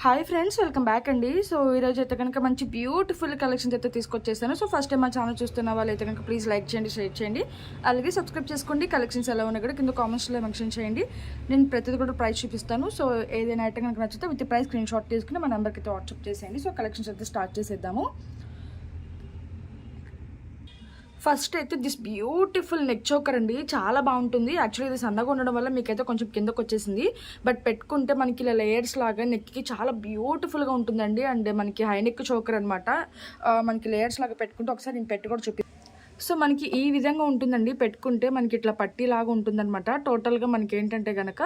Hi friends, welcome back అండి. So ఈరోజు అయితే కనుక మంచి బ్యూటిఫుల్ కలెక్షన్స్ అయితే తీసుకొచ్చేసాను. సో ఫస్ట్ టైం మా ఛానల్ చూస్తున్న వాళ్ళు అయితే కనుక ప్లీజ్ లైక్ చేయండి, షేర్ చేయండి, అలాగే సబ్స్క్రైబ్ చేసుకోండి. కలెక్షన్స్ ఎలా ఉన్నా కూడా కింద కామెంట్స్లో మెన్షన్ చేయండి. నేను ప్రతిదీ కూడా ప్రైస్ చూపిస్తాను. సో ఏదైనా ఐటమ్ కనుక నచ్చితే విత్ ప్రైస్ స్క్రీన్ షాట్ తీసుకుని మా నెంబర్కి అయితే వాట్సాప్ చేసేయండి. సో కలెక్షన్స్ అయితే స్టార్ట్ చేసేద్దాము. ఫస్ట్ అయితే దిస్ బ్యూటిఫుల్ నెక్ చోకర్ అండి, చాలా బాగుంటుంది. యాక్చువల్లీ ఇది సన్నగా ఉండడం వల్ల మీకైతే కొంచెం కిందకు వచ్చేసింది, బట్ పెట్టుకుంటే మనకి ఇలా లేయర్స్ లాగా నెక్కి చాలా బ్యూటిఫుల్గా ఉంటుందండి. అండ్ మనకి హై నెక్ చోకర్ అనమాట. మనకి లేయర్స్ లాగా పెట్టుకుంటే ఒకసారి నేను పెట్టి కూడా చూపి. సో మనకి ఈ విధంగా ఉంటుందండి, పెట్టుకుంటే మనకి ఇట్లా పట్టీలాగా ఉంటుందన్నమాట. టోటల్గా మనకి ఏంటంటే కనుక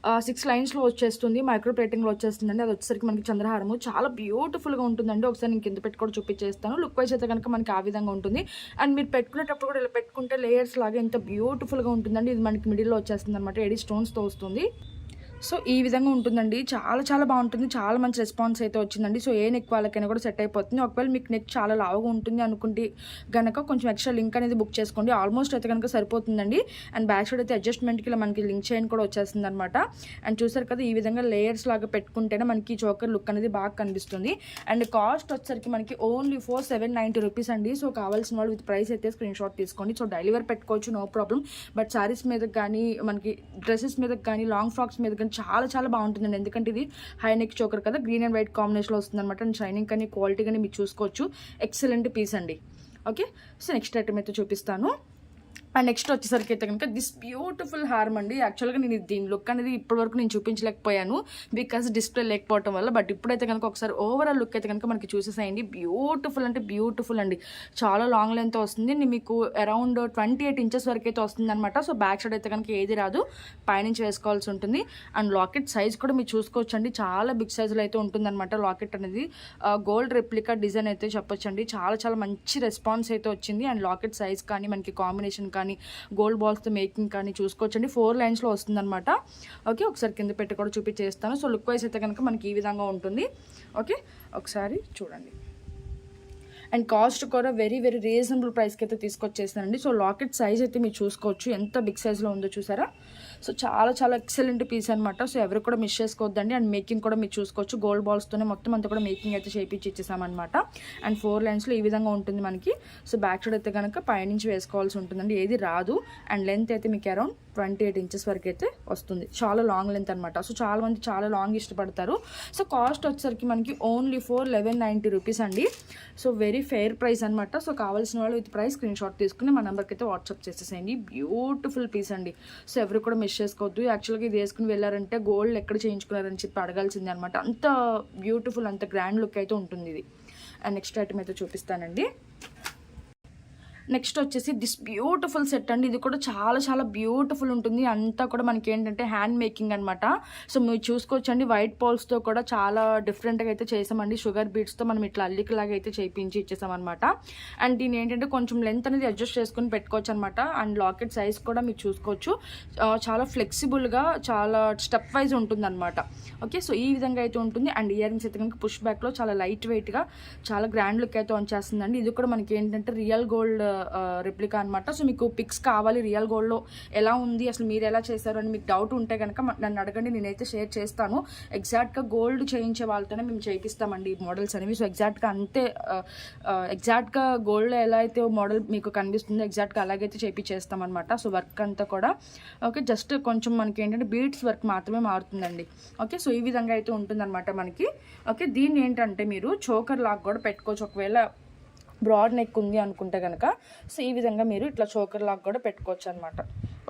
6 లైన్స్లో వచ్చేస్తుంది, మైక్రో ప్లేటింగ్లో వచ్చేస్తుందండి. అది వచ్చేసరికి మనకి చంద్రహారము చాలా బ్యూటిఫుల్గా ఉంటుందండి. ఒకసారి నేను కింద పెట్టి కూడా చూపించేస్తాను. లుక్ వైజ్ అయితే కనుక మనకి ఆ విధంగా ఉంటుంది. అండ్ మీరు పెట్టుకునేటప్పుడు కూడా ఇలా పెట్టుకుంటే లేయర్స్ లాగా ఎంత బ్యూటిఫుల్గా ఉంటుందండి. ఇది మనకి మిడిల్లో వచ్చేస్తుంది అనమాట, ఎడి స్టోన్స్తో వస్తుంది. సో ఈ విధంగా ఉంటుందండి, చాలా చాలా బాగుంటుంది. చాలా మంచి రెస్పాన్స్ అయితే వచ్చిందండి. సో ఏ నెక్ వాళ్ళకైనా కూడా సెట్ అయిపోతుంది. ఒకవేళ మీకు నెక్ చాలా లావుగా ఉంటుంది అనుకుంటే కనుక కొంచెం ఎక్స్ట్రా లింక్ అనేది బుక్ చేసుకోండి. ఆల్మోస్ట్ అయితే కనుక సరిపోతుందండి. అండ్ బ్యాక్ సైడ్ అయితే అడ్జస్ట్మెంట్కి ఇలా మనకి లింక్ చైన్ కూడా వచ్చేస్తుంది అనమాట. అండ్ చూసారు కదా, ఈ విధంగా లేయర్స్ లాగా పెట్టుకుంటేనే మనకి చోకర్ లుక్ అనేది బాగా కనిపిస్తుంది. అండ్ కాస్ట్ వచ్చేసరికి మనకి ఓన్లీ 790 రూపీస్ అండి. సో కావాల్సిన వాళ్ళు విత్ ప్రైస్ అయితే స్క్రీన్ షాట్ తీసుకోండి. సో డెలివరీ పెట్టుకోవచ్చు, నో ప్రాబ్లం. బట్ శారీస్ మీద కానీ మనకి డ్రెస్సెస్ మీద కానీ లాంగ్ ఫ్రాక్స్ మీద కానీ చాలా చాలా బాగుంటుందండి. ఎందుకంటే ఇది హై నెక్ చోకర్ కదా, గ్రీన్ అండ్ వైట్ కాంబినేషన్లో వస్తుంది అనమాట. అండ్ షైనింగ్ కానీ క్వాలిటీ కానీ మీరు చూసుకోవచ్చు. ఎక్సలెంట్ పీస్ అండి. ఓకే, సో నెక్స్ట్ ఐటమ్ అయితే చూపిస్తాను. అండ్ నెక్స్ట్ వచ్చేసరికి అయితే కనుక దిస్ బ్యూటిఫుల్ హార్మ్ అండి. యాక్చువల్గా నేను దీని లుక్ అనేది ఇప్పటివరకు నేను చూపించలేకపోయాను బికాస్ డిస్ప్లే లేకపోవడం వల్ల. బట్ ఇప్పుడైతే కనుక ఒకసారి ఓవరాల్ లుక్ అయితే కనుక మనకి చూసేసేయండి. బ్యూటిఫుల్ అంటే బ్యూటిఫుల్ అండి, చాలా లాంగ్ లెంత్ వస్తుంది. మీకు అరౌండ్ 28 ఇంచెస్ వరకు అయితే వస్తుంది అనమాట. సో బ్యాక్ సైడ్ అయితే కనుక ఏది రాదు, పైనుంచి వేసుకోవాల్సి ఉంటుంది. అండ్ లాకెట్ సైజ్ కూడా మీరు చూసుకోవచ్చు అండి, చాలా బిగ్ సైజులో అయితే ఉంటుంది అనమాట. లాకెట్ అనేది గోల్డ్ రెప్లికా డిజైన్ అయితే చెప్పొచ్చండి. చాలా చాలా మంచి రెస్పాన్స్ అయితే వచ్చింది. అండ్ లాకెట్ సైజ్ కానీ మనకి కాంబినేషన్ కానీ గోల్డ్ బాల్స్తో మేకింగ్ కానీ చూసుకోవచ్చండి. 4 లైన్స్లో వస్తుంది అనమాట. ఓకే, ఒకసారి కింద పెట్టి కూడా చూపించేస్తాను. సో లుక్ వైజ్ అయితే కనుక మనకి ఈ విధంగా ఉంటుంది. ఓకే, ఒకసారి చూడండి. అండ్ కాస్ట్ కూడా వెరీ వెరీ రీజనబుల్ ప్రైస్కి అయితే తీసుకొచ్చేస్తానండి. సో లాకెట్ సైజ్ అయితే మీరు చూసుకోవచ్చు, ఎంత బిగ్ సైజ్లో ఉందో చూసారా. సో చాలా చాలా ఎక్సలెంట్ పీస్ అనమాట. సో ఎవరు కూడా మిస్ చేసుకోవద్దండి. అండ్ మేకింగ్ కూడా మీరు చూసుకోవచ్చు, గోల్డ్ బాల్స్తోనే మొత్తం అంతా కూడా మేకింగ్ అయితే చేయించి ఇచ్చేసామన్నమాట. అండ్ 4 లైన్స్లో ఈ విధంగా ఉంటుంది మనకి. సో బ్యాక్ సైడ్ అయితే కనుక పైనుంచి వేసుకోవాల్సి ఉంటుందండి, ఏది రాదు. అండ్ లెంత్ అయితే మీకు అరౌండ్ 28 ఇంచెస్ వరకు అయితే వస్తుంది. చాలా లాంగ్ లెంత్ అనమాట. సో చాలా మంది చాలా లాంగ్ ఇష్టపడతారు. సో కాస్ట్ వచ్చేసరికి మనకి ఓన్లీ 1190 రూపీస్ అండి. సో వెరీ ఫెయిర్ ప్రైస్ అనమాట. సో కావాల్సిన వాళ్ళు విత్ ప్రైస్ స్క్రీన్ షాట్ తీసుకుని మా నెంబర్కి అయితే వాట్సాప్ చేసేసేయండి. బ్యూటిఫుల్ పీస్ అండి. సో ఎవరు కూడా మిస్ చేసుకోవద్దు. యాక్చువల్గా ఇది వేసుకుని వెళ్ళారంటే గోల్డ్ ఎక్కడ చేయించుకున్నారని చెప్పి అడగాల్సిందే అనమాట. అంత బ్యూటిఫుల్, అంత గ్రాండ్ లుక్ అయితే ఉంటుంది ఇది. అండ్ నెక్స్ట్ ఐటమ్ అయితే చూపిస్తానండి. నెక్స్ట్ వచ్చేసి దిస్ బ్యూటిఫుల్ సెట్ అండి. ఇది కూడా చాలా చాలా బ్యూటిఫుల్ ఉంటుంది. అంతా కూడా మనకి ఏంటంటే హ్యాండ్ మేకింగ్ అనమాట. సో మీరు చూసుకోవచ్చండి, వైట్ పోల్స్తో కూడా చాలా డిఫరెంట్గా అయితే చేసామండి. షుగర్ బీట్స్తో మనం ఇట్లా అల్లికలాగా అయితే చేయించి ఇచ్చేసామన్నమాట. అండ్ దీని ఏంటంటే కొంచెం లెంత్ అనేది అడ్జస్ట్ చేసుకుని పెట్టుకోవచ్చు అనమాట. అండ్ లాకెట్ సైజ్ కూడా మీరు చూసుకోవచ్చు, చాలా ఫ్లెక్సిబుల్గా చాలా స్టెప్ వైజ్ ఉంటుంది అనమాట. ఓకే, సో ఈ విధంగా అయితే ఉంటుంది. అండ్ ఇయర్ రింగ్స్ అయితే కనుక పుష్ బ్యాక్లో చాలా లైట్ వెయిట్గా చాలా గ్రాండ్ లుక్ అయితే వచ్చేస్తుందండి. ఇది కూడా మనకి ఏంటంటే రియల్ గోల్డ్ రెప్లికా అనమాట. సో మీకు పిక్స్ కావాలి రియల్ గోల్డ్లో ఎలా ఉంది, అసలు మీరు ఎలా చేశారు అని మీకు డౌట్ ఉంటే కనుక నన్ను అడగండి, నేనైతే షేర్ చేస్తాను. ఎగ్జాక్ట్గా గోల్డ్ చేయించే వాళ్ళతోనే మేము చేయిస్తామండి ఈ మోడల్స్ అనేవి. సో ఎగ్జాక్ట్గా అంతే, ఎగ్జాక్ట్గా గోల్డ్లో ఎలా అయితే మోడల్ మీకు కనిపిస్తుందో ఎగ్జాక్ట్గా అలాగైతే చేపిచ్చేస్తాం అనమాట. సో వర్క్ అంతా కూడా ఓకే, జస్ట్ కొంచెం మనకి ఏంటంటే బీడ్స్ వర్క్ మాత్రమే మారుతుందండి. ఓకే, సో ఈ విధంగా అయితే ఉంటుందన్నమాట మనకి. ఓకే, దీన్ని ఏంటంటే మీరు చోకర్ లాగా కూడా పెట్టుకోవచ్చు. ఒకవేళ బ్రాడ్ నెక్ ఉంది అనుకుంటే కనుక సో ఈ విధంగా మీరు ఇట్లా చోకర్ లాగా కూడా పెట్టుకోవచ్చు అనమాట.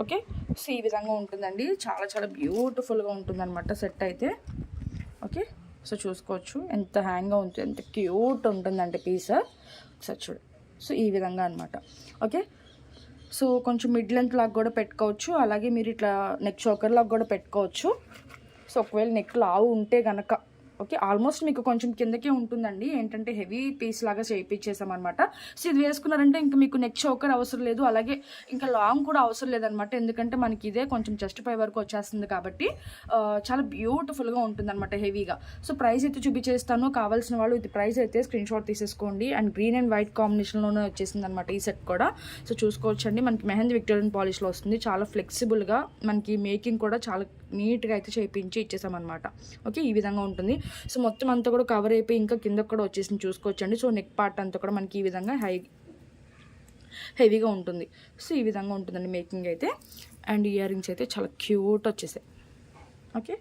ఓకే, సో ఈ విధంగా ఉంటుందండి. చాలా చాలా బ్యూటిఫుల్గా ఉంటుందన్నమాట సెట్ అయితే. ఓకే, సో చూసుకోవచ్చు ఎంత హ్యాంగ్గా ఉంటుంది, ఎంత క్యూట్ ఉంటుందంటే పీస్. ఒకసారి చూడు. సో ఈ విధంగా అనమాట. ఓకే, సో కొంచెం మిడ్ లెంత్ లాగా కూడా పెట్టుకోవచ్చు, అలాగే మీరు ఇట్లా నెక్ చోకర్ లాగా కూడా పెట్టుకోవచ్చు. సో ఒకవేళ నెక్ లావు ఉంటే కనుక ఓకే, ఆల్మోస్ట్ మీకు కొంచెం కిందకే ఉంటుందండి. ఏంటంటే హెవీ పీస్ లాగా చేయించేసామన్నమాట. సో ఇది వేసుకున్నారంటే ఇంకా మీకు నెక్ చోకర్ అవసరం లేదు, అలాగే ఇంకా లాంగ్ కూడా అవసరం లేదనమాట. ఎందుకంటే మనకి ఇదే కొంచెం చెస్ట్ పై వరకు వచ్చేస్తుంది కాబట్టి చాలా బ్యూటిఫుల్గా ఉంటుంది అనమాట, హెవీగా. సో ప్రైస్ అయితే చూపించేస్తాను. కావాల్సిన వాళ్ళు ఇది ప్రైస్ అయితే స్క్రీన్ షాట్ తీసేసుకోండి. అండ్ గ్రీన్ అండ్ వైట్ కాంబినేషన్లోనే వచ్చేసింది అనమాట ఈ సెట్ కూడా. సో చూసుకోవచ్చండి, మనకి మెహందీ విక్టోరియన్ పాలిష్లో వస్తుంది. చాలా ఫ్లెక్సిబుల్గా మనకి మేకింగ్ కూడా చాలా నీట్గా అయితే చేయించి ఇచ్చేసామన్నమాట. ఓకే, ఈ విధంగా ఉంటుంది. సో మొత్తం అంతా కూడా కవర్ అయిపోయి ఇంకా కిందకు కూడా వచ్చేసింది చూసుకోవచ్చండి. సో నెక్ పార్ట్ అంతా కూడా మనకి ఈ విధంగా హెవీగా ఉంటుంది. సో ఈ విధంగా ఉంటుందండి మేకింగ్ అయితే. అండ్ ఇయర్ రింగ్స్ అయితే చాలా క్యూట్ వచ్చేసాయి. ఓకే,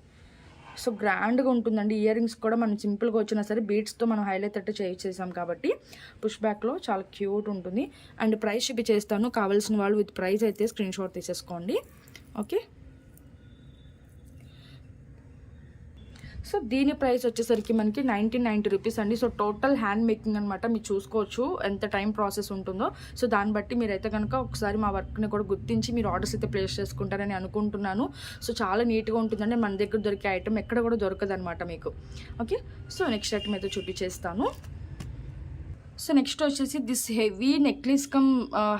సో గ్రాండ్గా ఉంటుందండి. ఇయర్ రింగ్స్ కూడా మనం సింపుల్గా వచ్చినా సరే బీడ్స్తో మనం హైలైట్ అట్టు చేసాం కాబట్టి పుష్ బ్యాక్లో చాలా క్యూట్ ఉంటుంది. అండ్ ప్రైస్ చేస్తాను, కావాల్సిన వాళ్ళు విత్ ప్రైస్ అయితే స్క్రీన్ షాట్ తీసేసుకోండి. ఓకే, సో దీని ప్రైస్ వచ్చేసరికి మనకి 1990 రూపీస్ అండి. సో టోటల్ హ్యాండ్ మేకింగ్ అనమాట. మీరు చూసుకోవచ్చు ఎంత టైం ప్రాసెస్ ఉంటుందో. సో దాన్ని బట్టి మీరైతే కనుక ఒకసారి మా వర్క్ని కూడా గుర్తించి మీరు ఆర్డర్స్ అయితే ప్లేస్ చేసుకుంటారని అనుకుంటున్నాను. సో చాలా నీట్గా ఉంటుందండి. మన దగ్గర దొరికే ఐటమ్ ఎక్కడ కూడా దొరకదు అనమాట మీకు. ఓకే, సో నెక్స్ట్ ఐటమ్ అయితే చూపించేస్తాను. సో నెక్స్ట్ వచ్చేసి this heavy necklace come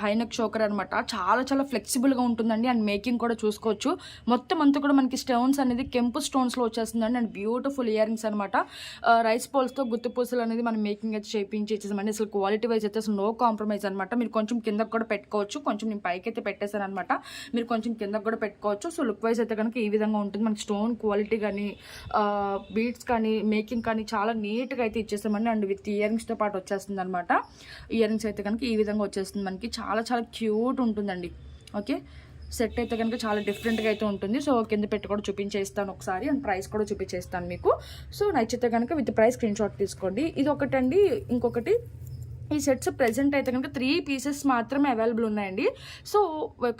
high neck choker అనమాట. చాలా చాలా ఫ్లెక్సిబుల్గా ఉంటుందండి. అండ్ మేకింగ్ కూడా చూసుకోవచ్చు. మొత్తం అంతా కూడా మనకి స్టోన్స్ అనేది కెంపు స్టోన్స్లో వచ్చేస్తుందండి. అండ్ బ్యూటిఫుల్ ఇయర్ రింగ్స్ అనమాట. రైస్ పోల్స్తో గుత్తి పూసలు అనేది మనం మేకింగ్ అయితే చేయించి ఇచ్చేసామండి. అసలు క్వాలిటీ వైజ్ అయితే అసలు నో కాంప్రమైజ్ అనమాట. మీరు కొంచెం కిందకు కూడా పెట్టుకోవచ్చు. కొంచెం నేను పైకి అయితే పెట్టేశాను అనమాట. మీరు కొంచెం కిందకు కూడా పెట్టుకోవచ్చు. సో లుక్ వైజ్ అయితే కనుక ఈ విధంగా ఉంటుంది. మనకి స్టోన్ క్వాలిటీ కానీ బీడ్స్ కానీ మేకింగ్ కానీ చాలా నీట్గా అయితే ఇచ్చేసామండి. అండ్ విత్ ఇయర్ రింగ్స్తో పాటు వచ్చేస్తుంది అనమాట. ఇయర్ రింగ్స్ అయితే కనుక ఈ విధంగా వచ్చేస్తుంది మనకి. చాలా చాలా క్యూట్ ఉంటుందండి. ఓకే, సెట్ అయితే కనుక చాలా డిఫరెంట్గా అయితే ఉంటుంది. సో కింద పెట్టి కూడా చూపించేస్తాను ఒకసారి. అండ్ ప్రైస్ కూడా చూపించేస్తాను మీకు. సో నచ్చితే కనుక విత్ ప్రైస్ స్క్రీన్ షాట్ తీసుకోండి. ఇది ఒకటండి. ఇంకొకటి ఈ సెట్స్ ప్రెజెంట్ అయితే కనుక 3 పీసెస్ మాత్రమే అవైలబుల్ ఉన్నాయండి. సో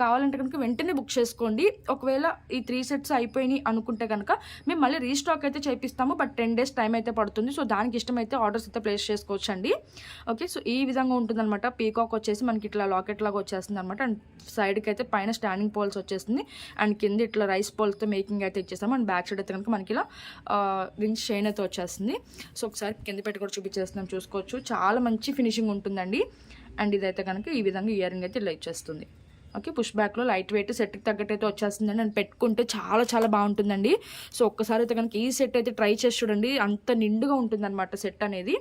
కావాలంటే కనుక వెంటనే బుక్ చేసుకోండి. ఒకవేళ ఈ 3 సెట్స్ అయిపోయినాయి అనుకుంటే కనుక మేము మళ్ళీ రీస్టాక్ అయితే చేపిస్తాము. బట్ 10 days టైం అయితే పడుతుంది. సో దానికి ఇష్టమైతే ఆర్డర్స్ అయితే ప్లేస్ చేసుకోవచ్చు అండి. ఓకే, సో ఈ విధంగా ఉంటుందన్నమాట. పీకాక్ వచ్చేసి మనకి ఇట్లా లాకెట్ లాగా వచ్చేస్తుంది అనమాట. అండ్ సైడ్కి అయితే పైన స్టాండింగ్ పోల్స్ వచ్చేస్తుంది. అండ్ కింద ఇట్లా రైస్ పోల్స్తో మేకింగ్ అయితే ఇచ్చేస్తాము. అండ్ బ్యాక్ సైడ్ అయితే కనుక మనకి ఇలా రింగ్స్ చైన్ అయితే వచ్చేస్తుంది. సో ఒకసారి కింద పెట్టి కూడా చూపించేస్తున్నాం చూసుకోవచ్చు. చాలా మంచి ఫినిషింగ్ ఉంటుందండి. అండ్ ఇదైతే కనుక ఈ విధంగా ఇయర్ రింగ్ అయితే ఇలా ఇచ్చేస్తుంది. ఓకే, పుష్ బ్యాక్లో లైట్ వెయిట్ సెట్కి తగ్గట్టు అయితే వచ్చేస్తుందండి. అండ్ పెట్టుకుంటే చాలా చాలా బాగుంటుందండి. సో ఒక్కసారి అయితే కనుక ఈ సెట్ అయితే ట్రై చేసి చూడండి. అంత నిండుగా ఉంటుందన్నమాట సెట్ అనేది.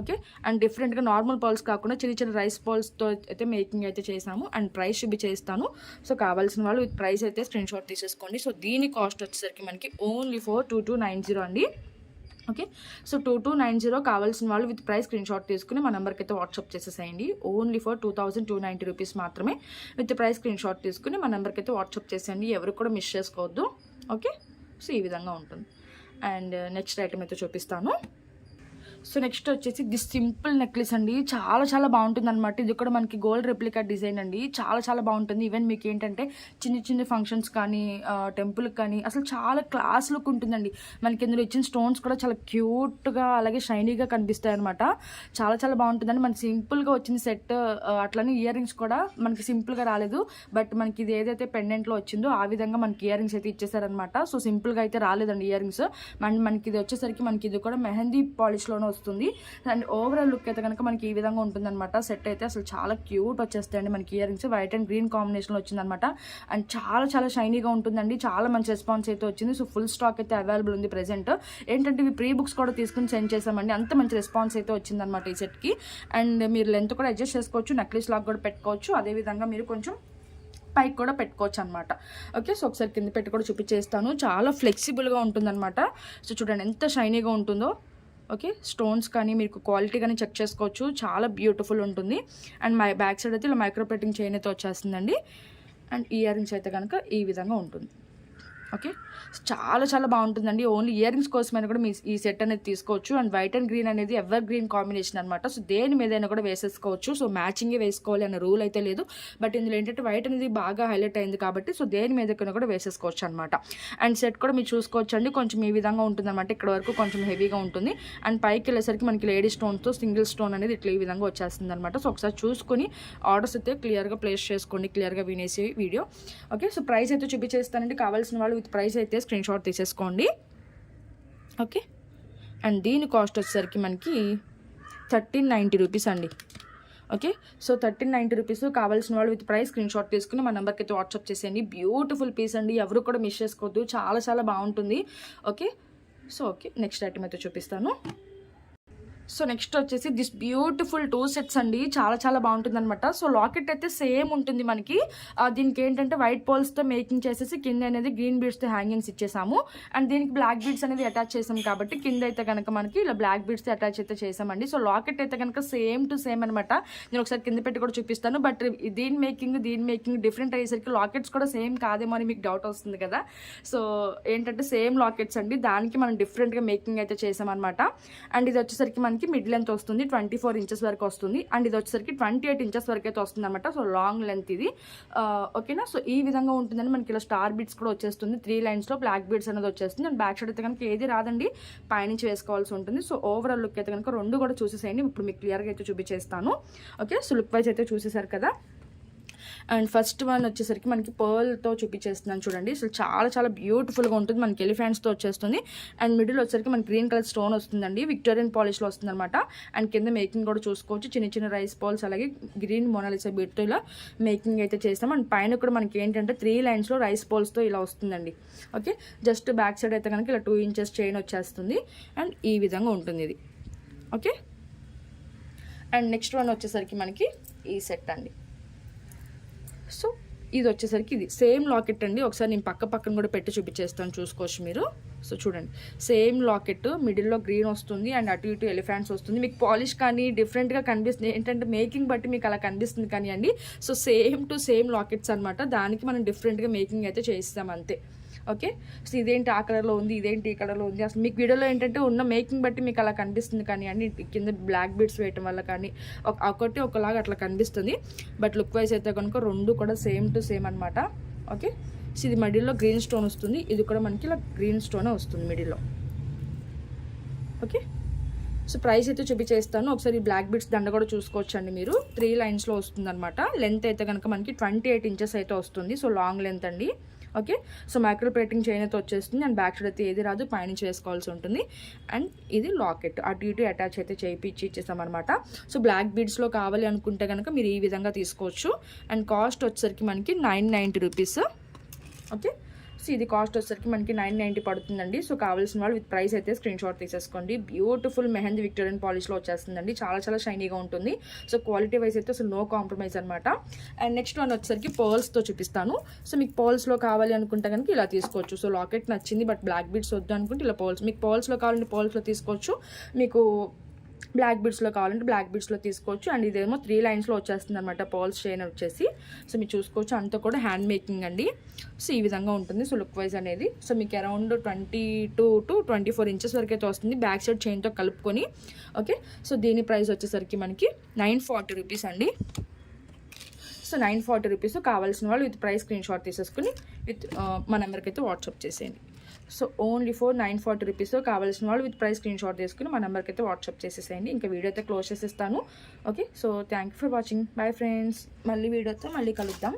ఓకే, అండ్ డిఫరెంట్గా నార్మల్ పర్ల్స్ కాకుండా చిన్న చిన్న రైస్ పర్ల్స్తో అయితే మేకింగ్ అయితే చేసాము. అండ్ ప్రైస్ చేస్తాను. సో కావాల్సిన వాళ్ళు విత్ ప్రైస్ అయితే స్క్రీన్ షాట్ తీసేసుకోండి. సో దీని కాస్ట్ వచ్చేసరికి మనకి ఓన్లీ ఫర్ 2290 అండి. ఓకే, సో 2290 కావాల్సిన వాళ్ళు విత్ ప్రైస్ స్క్రీన్ షాట్ తీసుకుని మా నెంబర్కి అయితే వాట్సాప్ చేసేసేయండి. ఓన్లీ ఫర్ 2290 రూపీస్ మాత్రమే. విత్ ప్రైస్ స్క్రీన్ షాట్ తీసుకుని మా నెంబర్కి అయితే వాట్సాప్ చేసేయండి. ఎవరు కూడా మిస్ చేసుకోవద్దు. ఓకే, సో ఈ విధంగా ఉంటుంది. అండ్ నెక్స్ట్ ఐటమ్ అయితే చూపిస్తాను. సో నెక్స్ట్ వచ్చేసి దిస్ సింపుల్ నెక్లెస్ అండి. చాలా చాలా బాగుంటుంది అనమాట. ఇది కూడా మనకి గోల్డ్ రెప్లికా డిజైన్ అండి. చాలా చాలా బాగుంటుంది. ఈవెన్ మీకు ఏంటంటే చిన్న చిన్న ఫంక్షన్స్ కానీ టెంపుల్కి కానీ అసలు చాలా క్లాస్ లుక్ ఉంటుందండి. మనకి ఇందులో ఇచ్చిన స్టోన్స్ కూడా చాలా క్యూట్గా అలాగే షైనీగా కనిపిస్తాయి అనమాట. చాలా చాలా బాగుంటుందండి. మనకి సింపుల్గా వచ్చింది సెట్. అట్లనే ఇయర్ రింగ్స్ కూడా మనకి సింపుల్గా రాలేదు. బట్ మనకి ఇది ఏదైతే పెండెంట్లో వచ్చిందో ఆ విధంగా మనకి ఇయర్ రింగ్స్ అయితే ఇచ్చేసారనమాట. సో సింపుల్గా అయితే రాలేదండి ఇయర్ రింగ్స్. మనకి ఇది వచ్చేసరికి మనకి ఇది కూడా మెహందీ పాలిష్లోనే వస్తుంది. అండ్ ఓవరాల్ లుక్ అయితే కనుక మనకి ఈ విధంగా ఉంటుందన్నమాట. సెట్ అయితే అసలు చాలా క్యూట్ వచ్చేస్తాయండి. మనకి ear rings white and green కాంబినేషన్లో వచ్చిందనమాట. అండ్ చాలా చాలా షైనీగా ఉంటుందండి. చాలా మంచి రెస్పాన్స్ అయితే వచ్చింది. సో ఫుల్ స్టాక్ అయితే అవైలబుల్ ఉంది ప్రెజెంట్. ఏంటంటే ఇవి ప్రీ బుక్స్ కూడా తీసుకుని సెండ్ చేసామండి. అంత మంచి రెస్పాన్స్ అయితే వచ్చిందనమాట ఈ సెట్కి. అండ్ మీరు లెంత్ కూడా అడ్జస్ట్ చేసుకోవచ్చు. నెక్లెస్ లాగా కూడా పెట్టుకోవచ్చు. అదేవిధంగా మీరు కొంచెం పైకి కూడా పెట్టుకోవచ్చు అనమాట. ఓకే, సో ఒకసారి కింద పెట్టి కూడా చూపించేస్తాను. చాలా ఫ్లెక్సిబుల్గా ఉంటుందన్నమాట. సో చూడండి ఎంత షైనీగా ఉంటుందో. ఓకే, స్టోన్స్ కానీ మీకు క్వాలిటీ కానీ చెక్ చేసుకోవచ్చు. చాలా బ్యూటిఫుల్ ఉంటుంది. అండ్ బ్యాక్ సైడ్ అయితే ఇలా మైక్రో ప్లేటింగ్ చైన్ అయితే వచ్చేస్తుందండి. అండ్ ఇయర్ రింగ్స్ అయితే కనుక ఈ విధంగా ఉంటుంది. ఓకే, చాలా చాలా బాగుంటుందండి. ఓన్లీ ఇయర్ రింగ్స్ కోసమైనా కూడా మీ ఈ సెట్ అనేది తీసుకోవచ్చు. అండ్ వైట్ అండ్ గ్రీన్ అనేది ఎవర్ గ్రీన్ కాంబినేషన్ అనమాట. సో దేని మీదైనా కూడా వేసేసుకోవచ్చు. సో మ్యాచింగే వేసుకోవాలి అనే రూల్ అయితే లేదు. బట్ ఇందులో ఏంటంటే వైట్ అనేది బాగా హైలైట్ అయింది కాబట్టి సో దేని మీదకైనా కూడా వేసేసుకోవచ్చు అనమాట. అండ్ సెట్ కూడా మీరు చూసుకోవచ్చు అండి. కొంచెం ఈ విధంగా ఉంటుంది అనమాట. ఇక్కడ వరకు కొంచెం హెవీగా ఉంటుంది. అండ్ పైకి వెళ్ళేసరికి మనకి లేడీ స్టోన్తో సింగిల్ స్టోన్ అనేది ఇట్లా ఈ విధంగా వచ్చేస్తుంది అనమాట. సో ఒకసారి చూసుకొని ఆర్డర్స్ అయితే క్లియర్గా ప్లేస్ చేసుకోండి. క్లియర్గా వినేసి వీడియో. ఓకే, సో ప్రైస్ అయితే చూపించేస్తానండి. కావాల్సిన వాళ్ళు విత్ ప్రైస్ అయితే స్క్రీన్ షాట్ తీసేసుకోండి. ఓకే, అండ్ దీని కాస్ట్ వచ్చేసరికి మనకి 1390 రూపీస్ అండి. Okay, so 1390 rupees. కావాల్సిన వాళ్ళు విత్ ప్రైస్ స్క్రీన్ షాట్ తీసుకుని మా నెంబర్కి అయితే వాట్సాప్ చేసేయండి. బ్యూటిఫుల్ పీస్ అండి. ఎవరు కూడా మిస్ చేసుకోవద్దు. చాలా చాలా బాగుంటుంది. Okay, so okay next item అయితే చూపిస్తాను. సో నెక్స్ట్ వచ్చేసి దిస్ బ్యూటిఫుల్ 2 సెట్స్ అండి. చాలా చాలా బాగుంటుంది అనమాట. సో లాకెట్ అయితే సేమ్ ఉంటుంది మనకి. దీనికి ఏంటంటే వైట్ పోల్స్తో మేకింగ్ చేసేసి కింద అనేది గ్రీన్ బీడ్స్తో హ్యాంగింగ్స్ ఇచ్చేసాము. అండ్ దీనికి బ్లాక్ బీడ్స్ అనేది అటాచ్ చేసాం కాబట్టి కింద అయితే కనుక మనకి ఇలా బ్లాక్ బీడ్స్తో అటాచ్ అయితే చేసామండి. సో లాకెట్ అయితే కనుక సేమ్ టు సేమ్ అనమాట. నేను ఒకసారి కింద పెట్టి కూడా చూపిస్తాను. బట్ దీని మేకింగ్ డిఫరెంట్ అయ్యేసరికి లాకెట్స్ కూడా సేమ్ కాదేమో అని మీకు డౌట్ వస్తుంది కదా. సో ఏంటంటే సేమ్ లాకెట్స్ అండి. దానికి మనం డిఫరెంట్గా మేకింగ్ అయితే చేసామన్నమాట. అండ్ ఇది వచ్చేసరికి మనకి మిడ్ లెంత్ వస్తుంది, 24 ఇంచెస్ వరకు వస్తుంది. అండ్ ఇది వచ్చేసరికి 28 ఇంచెస్ వరకు అయితే వస్తుంది అనమాట. సో లాంగ్ లెంత్ ఇది. ఓకేనా. సో ఈ విధంగా ఉంటుందని మనకి ఇలా స్టార్ బీడ్స్ కూడా వచ్చేస్తుంది, 3 లైన్స్లో బ్లాక్ బీడ్స్ అనేది వచ్చేస్తుంది. అండ్ బ్యాక్ సైడ్ అయితే కనుక ఏది రాదండి, పైనుంచి వేసుకోవాల్సి ఉంటుంది. సో ఓవరాల్ లుక్ అయితే కనుక రెండు కూడా చూసేసేయండి. ఇప్పుడు మీకు క్లియర్గా అయితే చూపించేస్తాను. ఓకే. సో లుక్ వైజ్ అయితే చూసేసారు కదా. అండ్ ఫస్ట్ వన్ వచ్చేసరికి మనకి పర్ల్తో చూపించేస్తున్నాను చూడండి. అసలు చాలా చాలా బ్యూటిఫుల్గా ఉంటుంది. మనకి ఎలిఫెంట్స్తో వచ్చేస్తుంది. అండ్ మిడిల్ వచ్చేసరికి మనకి గ్రీన్ కలర్ స్టోన్ వస్తుందండి, విక్టోరియన్ పాలిష్లో వస్తుంది అనమాట. అండ్ కింద మేకింగ్ కూడా చూసుకోవచ్చు, చిన్న చిన్న రైస్ బాల్స్ అలాగే గ్రీన్ మొనాలిసా బీడ్తో ఇలా మేకింగ్ అయితే చేస్తాం. అండ్ పైన కూడా మనకి ఏంటంటే 3 లైన్స్లో రైస్ బాల్స్తో ఇలా వస్తుందండి. ఓకే. జస్ట్ బ్యాక్ సైడ్ అయితే కనుక ఇలా 2 ఇంచెస్ చైన్ వచ్చేస్తుంది. అండ్ ఈ విధంగా ఉంటుంది ఇది. ఓకే. అండ్ నెక్స్ట్ వన్ వచ్చేసరికి మనకి ఈ సెట్ అండి. సో ఇది వచ్చేసరికి ఇది సేమ్ లాకెట్ అండి. ఒకసారి నేను పక్కన కూడా పెట్టి చూపించేస్తాను, చూసుకోవచ్చు మీరు. సో చూడండి, సేమ్ లాకెట్, మిడిల్లో గ్రీన్ వస్తుంది అండ్ అటు ఇటు ఎలిఫెంట్స్ వస్తుంది. మీకు పాలిష్ కానీ డిఫరెంట్గా కనిపిస్తుంది, ఏంటంటే మేకింగ్ బట్టి మీకు అలా కనిపిస్తుంది కానీ అండి. So same to same lockets అనమాట. దానికి మనం డిఫరెంట్గా మేకింగ్ అయితే చేయిస్తాం అంతే. ఓకే. సో ఇదేంటి ఆ కలర్లో ఉంది, ఇదేంటి ఈ కలర్లో ఉంది, అసలు మీకు వీడియోలో ఏంటంటే ఉన్న మేకింగ్ బట్టి మీకు అలా కనిపిస్తుంది కానీ అండి. కింద బ్లాక్ బీడ్స్ వేయటం వల్ల కానీ ఒకటి ఒకలాగా అట్లా కనిపిస్తుంది. బట్ లుక్ వైజ్ అయితే కనుక రెండు కూడా సేమ్ టు సేమ్ అనమాట. ఓకే. సో ఇది మిడిల్లో గ్రీన్ స్టోన్ వస్తుంది, ఇది కూడా మనకి ఇలా గ్రీన్ స్టోనే వస్తుంది మిడిల్లో. ఓకే. సో ప్రైస్ అయితే చూపించేస్తాను. ఒకసారి బ్లాక్ బీడ్స్ దండ కూడా చూసుకోవచ్చండి మీరు. 3 లైన్స్లో వస్తుంది అనమాట. లెంత్ అయితే కనుక మనకి 28 ఇంచెస్ అయితే వస్తుంది. సో లాంగ్ లెంత్ అండి. Okay. So micro plating chain అయితే వచ్చేస్తుంది. అండ్ బ్యాక్ సైడ్ అయితే ఏది రాదు, పైనుంచి వేసుకోవాల్సి ఉంటుంది. అండ్ ఇది లాకెట్ అటు ఇటు అటాచ్ అయితే చేయించి ఇచ్చేసామన్నమాట. సో బ్లాక్ బీడ్స్లో కావాలి అనుకుంటే కనుక మీరు ఈ విధంగా తీసుకోవచ్చు. అండ్ కాస్ట్ వచ్చేసరికి మనకి 990 రూపీస్. ఓకే. సో ఇది కాస్ట్ వచ్చేసరికి మనకి 990 పడుతుందండి. సో కావాల్సిన వాళ్ళు విత్ ప్రైస్ అయితే స్క్రీన్ షాట్ తీసేసుకోండి. బ్యూటిఫుల్ మెహందీ విక్టోరియన్ పాలిష్లో వచ్చేస్తుందండి. చాలా చాలా షైనీగా ఉంటుంది. సో క్వాలిటీ వైజ్ అయితే అసలు నో కాంప్రమైజ్ అనమాట. అండ్ నెక్స్ట్ వన్ వచ్చేసరికి పర్ల్స్తో చూపిస్తాను. సో మీకు పర్ల్స్లో కావాలి అనుకుంటే కనుక ఇలా తీసుకోవచ్చు. సో లాకెట్ నచ్చింది బట్ బ్లాక్ బీడ్స్ వద్దు అనుకుంటే ఇలా పర్ల్స్, మీకు పర్ల్స్లో కావాలంటే పర్ల్స్లో తీసుకోవచ్చు, మీకు బ్లాక్ బీడ్స్లో కావాలంటే బ్లాక్ బీడ్స్లో తీసుకోవచ్చు. అండ్ ఇదేమో 3 లైన్స్లో వచ్చేస్తుంది అనమాట పర్ల్స్ చైన్ వచ్చేసి. సో మీరు చూసుకోవచ్చు, అంతా కూడా హ్యాండ్ మేకింగ్ అండి. సో ఈ విధంగా ఉంటుంది. సో లుక్ వైజ్ అనేది సో మీకు అరౌండ్ 22 to 24 ఇంచెస్ వరకు అయితే వస్తుంది బ్యాక్ సైడ్ చైన్తో కలుపుకొని. ఓకే. సో దీని ప్రైస్ వచ్చేసరికి మనకి 940 రూపీస్ అండి. So 940 rupees. కావాల్సిన వాళ్ళు విత్ ప్రైస్ స్క్రీన్ షాట్ తీసేసుకుని విత్ మా నెంబర్కి అయితే వాట్సాప్ చేసేయండి. So only for 940 rupees. కావాల్సిన వాళ్ళు విత్ ప్రైస్ స్క్రీన్ షాట్ తీసుకుని మా నెంబర్కి అయితే వాట్సాప్ చేసేసేయండి. ఇంకా వీడియో అయితే క్లోజ్ చేసేస్తాను. Okay. So thank you for watching. Bye friends. మళ్ళీ వీడియోతో మళ్ళీ కలుద్దాం.